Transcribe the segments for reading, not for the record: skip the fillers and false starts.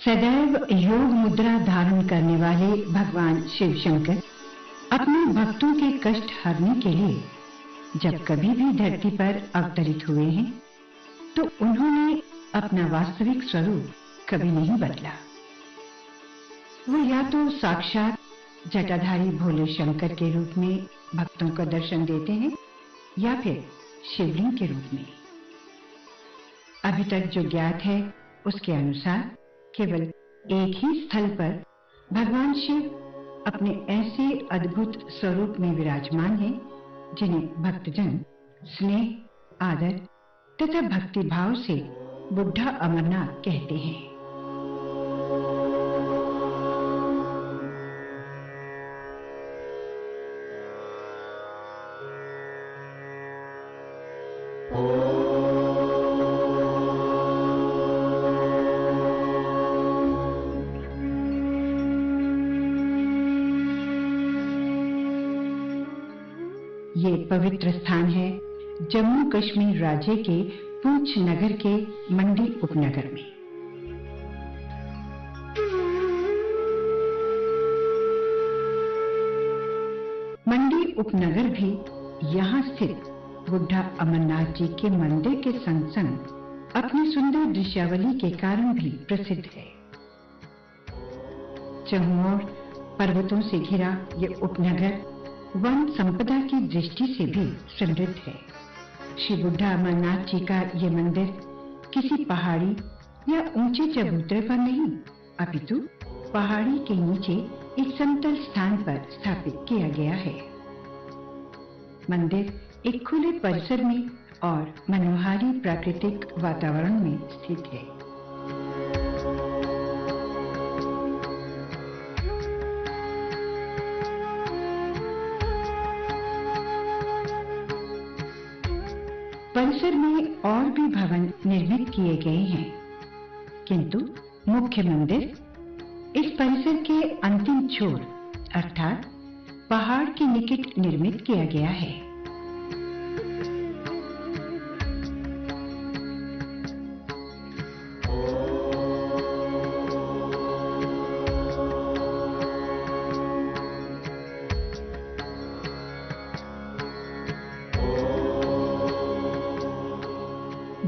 सदैव योग मुद्रा धारण करने वाले भगवान शिव शंकर अपने भक्तों के कष्ट हरने के लिए जब कभी भी धरती पर अवतरित हुए हैं तो उन्होंने अपना वास्तविक स्वरूप कभी नहीं बदला। वो या तो साक्षात जटाधारी भोले शंकर के रूप में भक्तों को दर्शन देते हैं या फिर शिवलिंग के रूप में। अभी तक जो ज्ञात है उसके अनुसार केवल एक ही स्थल पर भगवान शिव अपने ऐसे अद्भुत स्वरूप में विराजमान हैं जिन्हें भक्तजन स्नेह, आदर तथा भक्ति भाव से बुढ़ा अमरनाथ कहते हैं। ये पवित्र स्थान है जम्मू कश्मीर राज्य के पूंछ नगर के मंडी उपनगर में। मंडी उपनगर भी यहाँ स्थित बुढ़ा अमरनाथ जी के मंदिर के संग संग अपनी सुंदर दृश्यावली के कारण भी प्रसिद्ध है। चहुं ओर पर्वतों से घिरा ये उपनगर वन संपदा की दृष्टि से भी समृद्ध है। श्री बुढ़ा अमरनाथ जी का ये मंदिर किसी पहाड़ी या ऊंचे चबूतरे पर नहीं अपितु पहाड़ी के नीचे एक समतल स्थान पर स्थापित किया गया है। मंदिर एक खुले परिसर में और मनोहारी प्राकृतिक वातावरण में स्थित है। परिसर में और भी भवन निर्मित किए गए हैं, किंतु मुख्य मंदिर इस परिसर के अंतिम छोर अर्थात पहाड़ के निकट निर्मित किया गया है।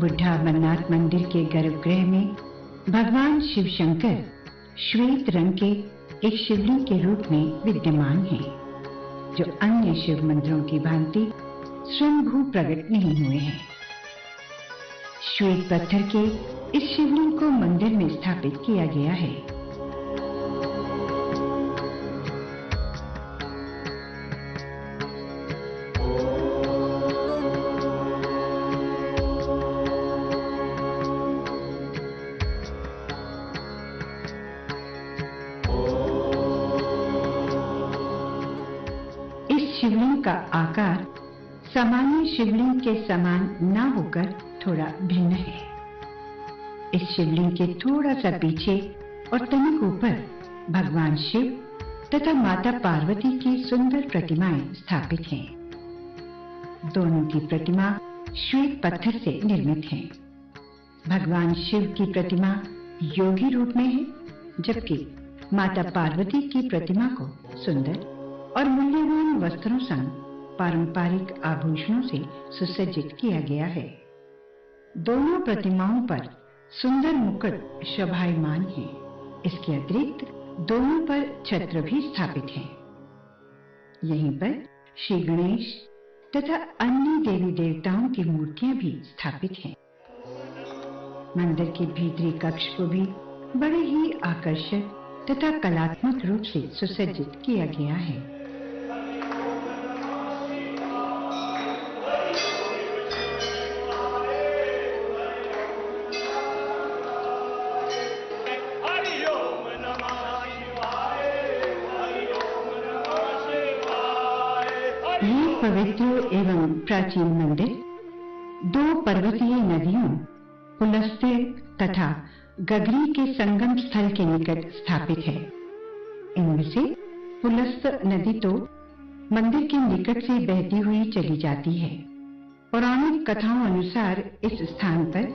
बुढ़ा अमरनाथ मंदिर के गर्भगृह में भगवान शिव शंकर श्वेत रंग के एक शिवलिंग के रूप में विद्यमान हैं, जो अन्य शिव मंदिरों की भांति स्वयंभू प्रकट नहीं हुए हैं। श्वेत पत्थर के इस शिवलिंग को मंदिर में स्थापित किया गया है। शिवलिंग का आकार सामान्य शिवलिंग के समान न होकर थोड़ा भिन्न है। इस शिवलिंग के थोड़ा सा पीछे और तनिक ऊपर भगवान शिव तथा माता पार्वती की सुंदर प्रतिमाएं स्थापित हैं। दोनों की प्रतिमा श्वेत पत्थर से निर्मित है। भगवान शिव की प्रतिमा योगी रूप में है, जबकि माता पार्वती की प्रतिमा को सुंदर और मूल्यवान वस्त्रों संग पारंपरिक आभूषणों से सुसज्जित किया गया है। दोनों प्रतिमाओं पर सुंदर मुकुट शोभायमान है। इसके अतिरिक्त दोनों पर छत्र भी स्थापित हैं। यहीं पर श्री गणेश तथा अन्य देवी देवताओं की मूर्तियां भी स्थापित हैं। मंदिर के भीतरी कक्ष को भी बड़े ही आकर्षक तथा कलात्मक रूप से सुसज्जित किया गया है। ये पवित्र एवं प्राचीन मंदिर दो पर्वतीय नदियों पुलस्त्य तथा गगरी के संगम स्थल के निकट स्थापित है। इनमें से पुलस्त्य नदी तो मंदिर के निकट से बहती हुई चली जाती है। पौराणिक कथाओं अनुसार इस स्थान पर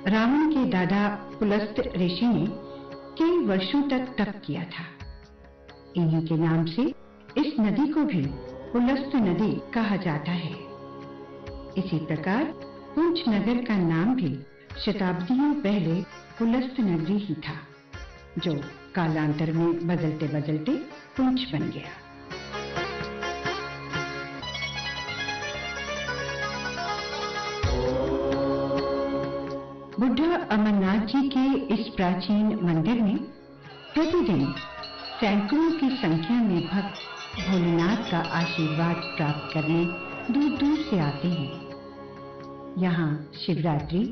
रावण के दादा पुलस्त्य ऋषि ने कई वर्षों तक तप किया था। इन्हीं के नाम से इस नदी को भी पुलस्त नदी कहा जाता है। इसी प्रकार पुंछ नगर का नाम भी शताब्दियों पहले पुलस्त नगरी ही था, जो कालांतर में बदलते बदलते पुंछ बन गया। बुढ़ा अमरनाथ जी के इस प्राचीन मंदिर में प्रतिदिन सैकड़ों की संख्या में भक्त भोलेनाथ का आशीर्वाद प्राप्त करने दूर दूर से आते हैं। यहाँ शिवरात्रि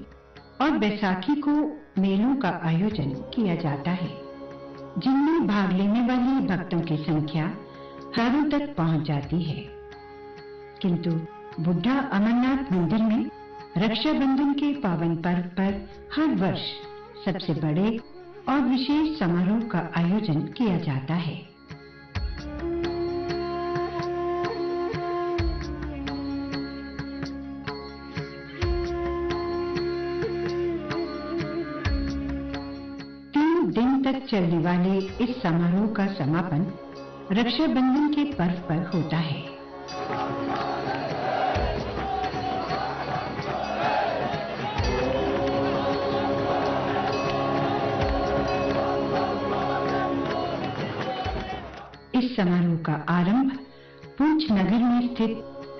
और बैसाखी को मेलों का आयोजन किया जाता है, जिनमें भाग लेने वाले भक्तों की संख्या हजारों तक पहुंच जाती है। किंतु बुढ़ा अमरनाथ मंदिर में रक्षाबंधन के पावन पर्व पर हर वर्ष सबसे बड़े और विशेष समारोह का आयोजन किया जाता है। तक चलने वाले इस समारोह का समापन रक्षाबंधन के पर्व पर होता है। इस समारोह का आरंभ पुंछ नगर में स्थित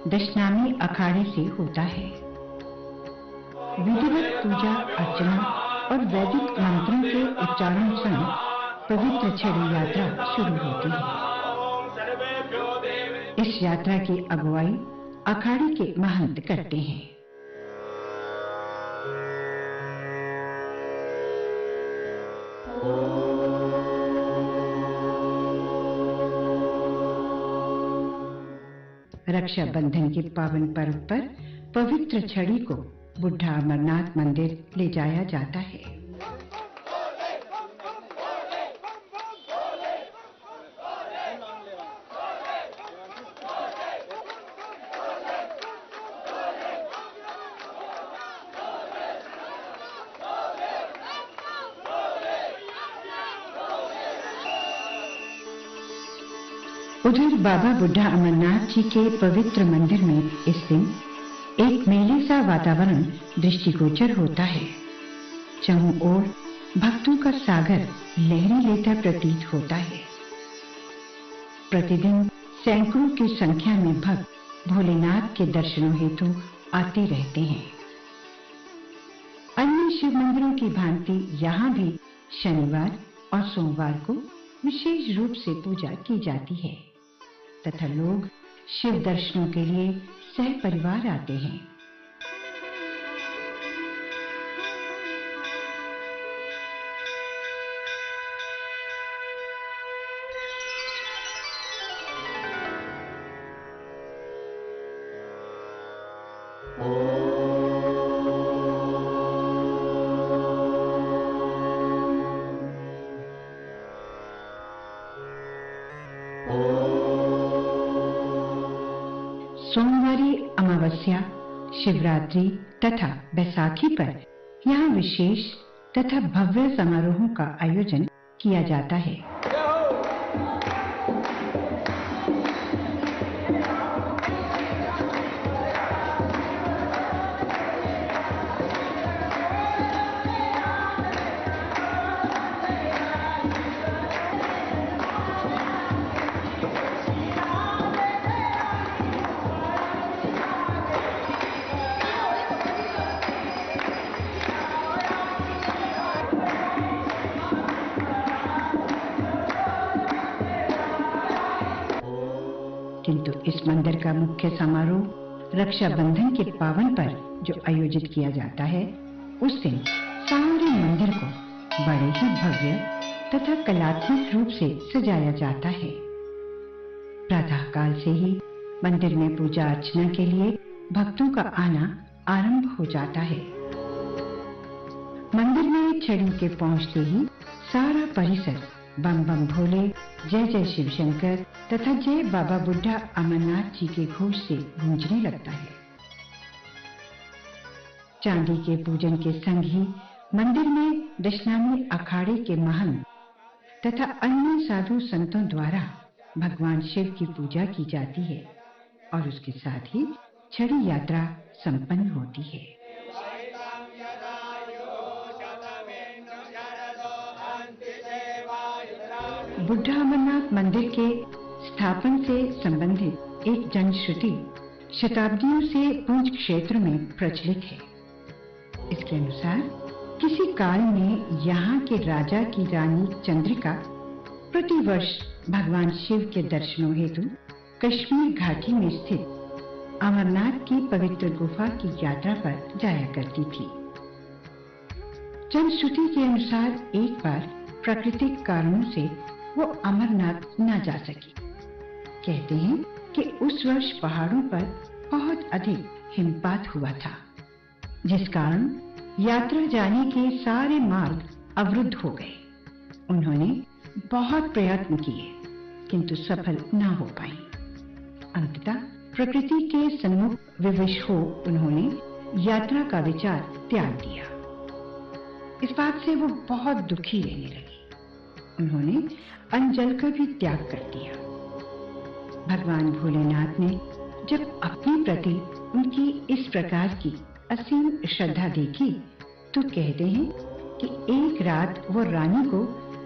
दशनामी अखाड़े से होता है। विधिवत पूजा अर्चना और वैदिक मंत्रों के उच्चारण संग पवित्र छड़ी यात्रा शुरू होती है। इस यात्रा की अगुवाई अखाड़े के महंत करते हैं। रक्षाबंधन के पावन पर्व पर पवित्र छड़ी को बुढ़ा अमरनाथ मंदिर ले जाया जाता है। उधर बाबा बुढ़ा अमरनाथ जी के पवित्र मंदिर में इस दिन एक मेले सा वातावरण दृष्टिगोचर होता है। चारों ओर भक्तों का सागर लहरी लेता प्रतीत होता है। प्रतिदिन सैकड़ों की संख्या में भक्त भोलेनाथ के दर्शनों हेतु आते रहते हैं। अन्य शिव मंदिरों की भांति यहाँ भी शनिवार और सोमवार को विशेष रूप से पूजा की जाती है तथा लोग शिव दर्शनों के लिए सह परिवार आते हैं। सोमवारी अमावस्या, शिवरात्रि तथा बैसाखी पर यहाँ विशेष तथा भव्य समारोहों का आयोजन किया जाता है। किंतु इस मंदिर का मुख्य समारोह रक्षाबंधन के पावन पर जो आयोजित किया जाता है, उस दिन सारे मंदिर को बड़े ही भव्य तथा कलात्मक रूप से सजाया जाता है। प्रातः काल से ही मंदिर में पूजा अर्चना के लिए भक्तों का आना आरंभ हो जाता है। मंदिर में छड़ी के पहुंचते ही सारा परिसर बम बम भोले, जय जय शिव शंकर तथा जय बाबा बुढ़ा अमरनाथ जी के घोष से गूंजने लगता है। चांदी के पूजन के संग ही मंदिर में दशनामी अखाड़े के महंत तथा अन्य साधु संतों द्वारा भगवान शिव की पूजा की जाती है और उसके साथ ही छड़ी यात्रा संपन्न होती है। बुढ़ा अमरनाथ मंदिर के स्थापन से संबंधित एक जनश्रुति शताब्दियों से पुंछ क्षेत्र में प्रचलित है। इसके अनुसार किसी काल में यहाँ के राजा की रानी चंद्रिका प्रतिवर्ष भगवान शिव के दर्शनों हेतु कश्मीर घाटी में स्थित अमरनाथ की पवित्र गुफा की यात्रा पर जाया करती थी। जनश्रुति के अनुसार एक बार प्राकृतिक कारणों से वो अमरनाथ न जा सकी। कहते हैं कि उस वर्ष पहाड़ों पर बहुत अधिक हिमपात हुआ था, जिस कारण यात्रा जाने के सारे मार्ग अवरुद्ध हो गए। उन्होंने बहुत प्रयत्न किए किंतु सफल न हो पाए। अंततः प्रकृति के सम्मुख विवश हो उन्होंने यात्रा का विचार त्याग दिया। इस बात से वो बहुत दुखी रहने लगी। उन्होंने अन्न जल का भी त्याग कर दिया। भगवान भोलेनाथ ने जब अपने प्रति उनकी इस प्रकार की असीम श्रद्धा देखी तो कहते हैं कि एक रात वो रानी को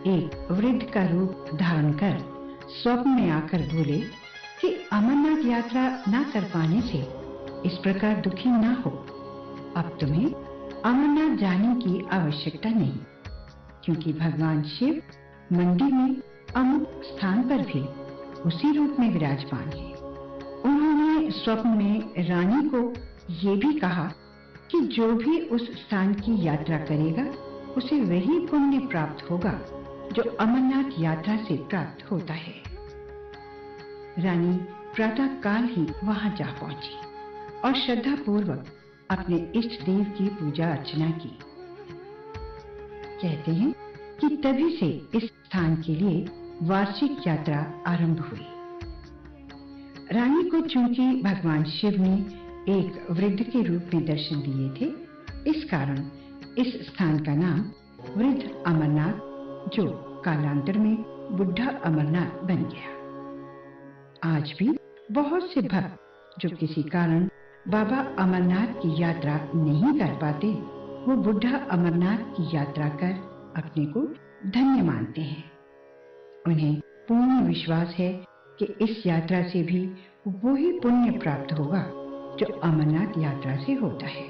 एक वृद्ध का रूप धारण कर स्वप्न में आकर बोले कि अमरनाथ यात्रा न कर पाने से इस प्रकार दुखी न हो। अब तुम्हें अमरनाथ जाने की आवश्यकता नहीं, क्योंकि भगवान शिव मंदिर में अमुक स्थान पर भी उसी रूप में विराजमान है। उन्होंने स्वप्न में रानी को ये भी कहा कि जो भी उस स्थान की यात्रा करेगा उसे वही पुण्य प्राप्त होगा जो अमरनाथ यात्रा से प्राप्त होता है। रानी प्रातः काल ही वहां जा पहुंची और श्रद्धा पूर्वक अपने इष्ट देव की पूजा अर्चना की। कहते हैं कि तभी से इस स्थान के लिए वार्षिक यात्रा आरंभ हुई। रानी को चूंकि भगवान शिव ने एक वृद्ध के रूप में दर्शन दिए थे, इस कारण इस स्थान का नाम वृद्ध अमरनाथ, जो कालांतर में बुढ़ा अमरनाथ बन गया। आज भी बहुत से भक्त जो किसी कारण बाबा अमरनाथ की यात्रा नहीं कर पाते, वो बुढ़ा अमरनाथ की यात्रा कर अपने को धन्य मानते हैं। उन्हें पूर्ण विश्वास है कि इस यात्रा से भी वही पुण्य प्राप्त होगा जो अमरनाथ यात्रा से होता है।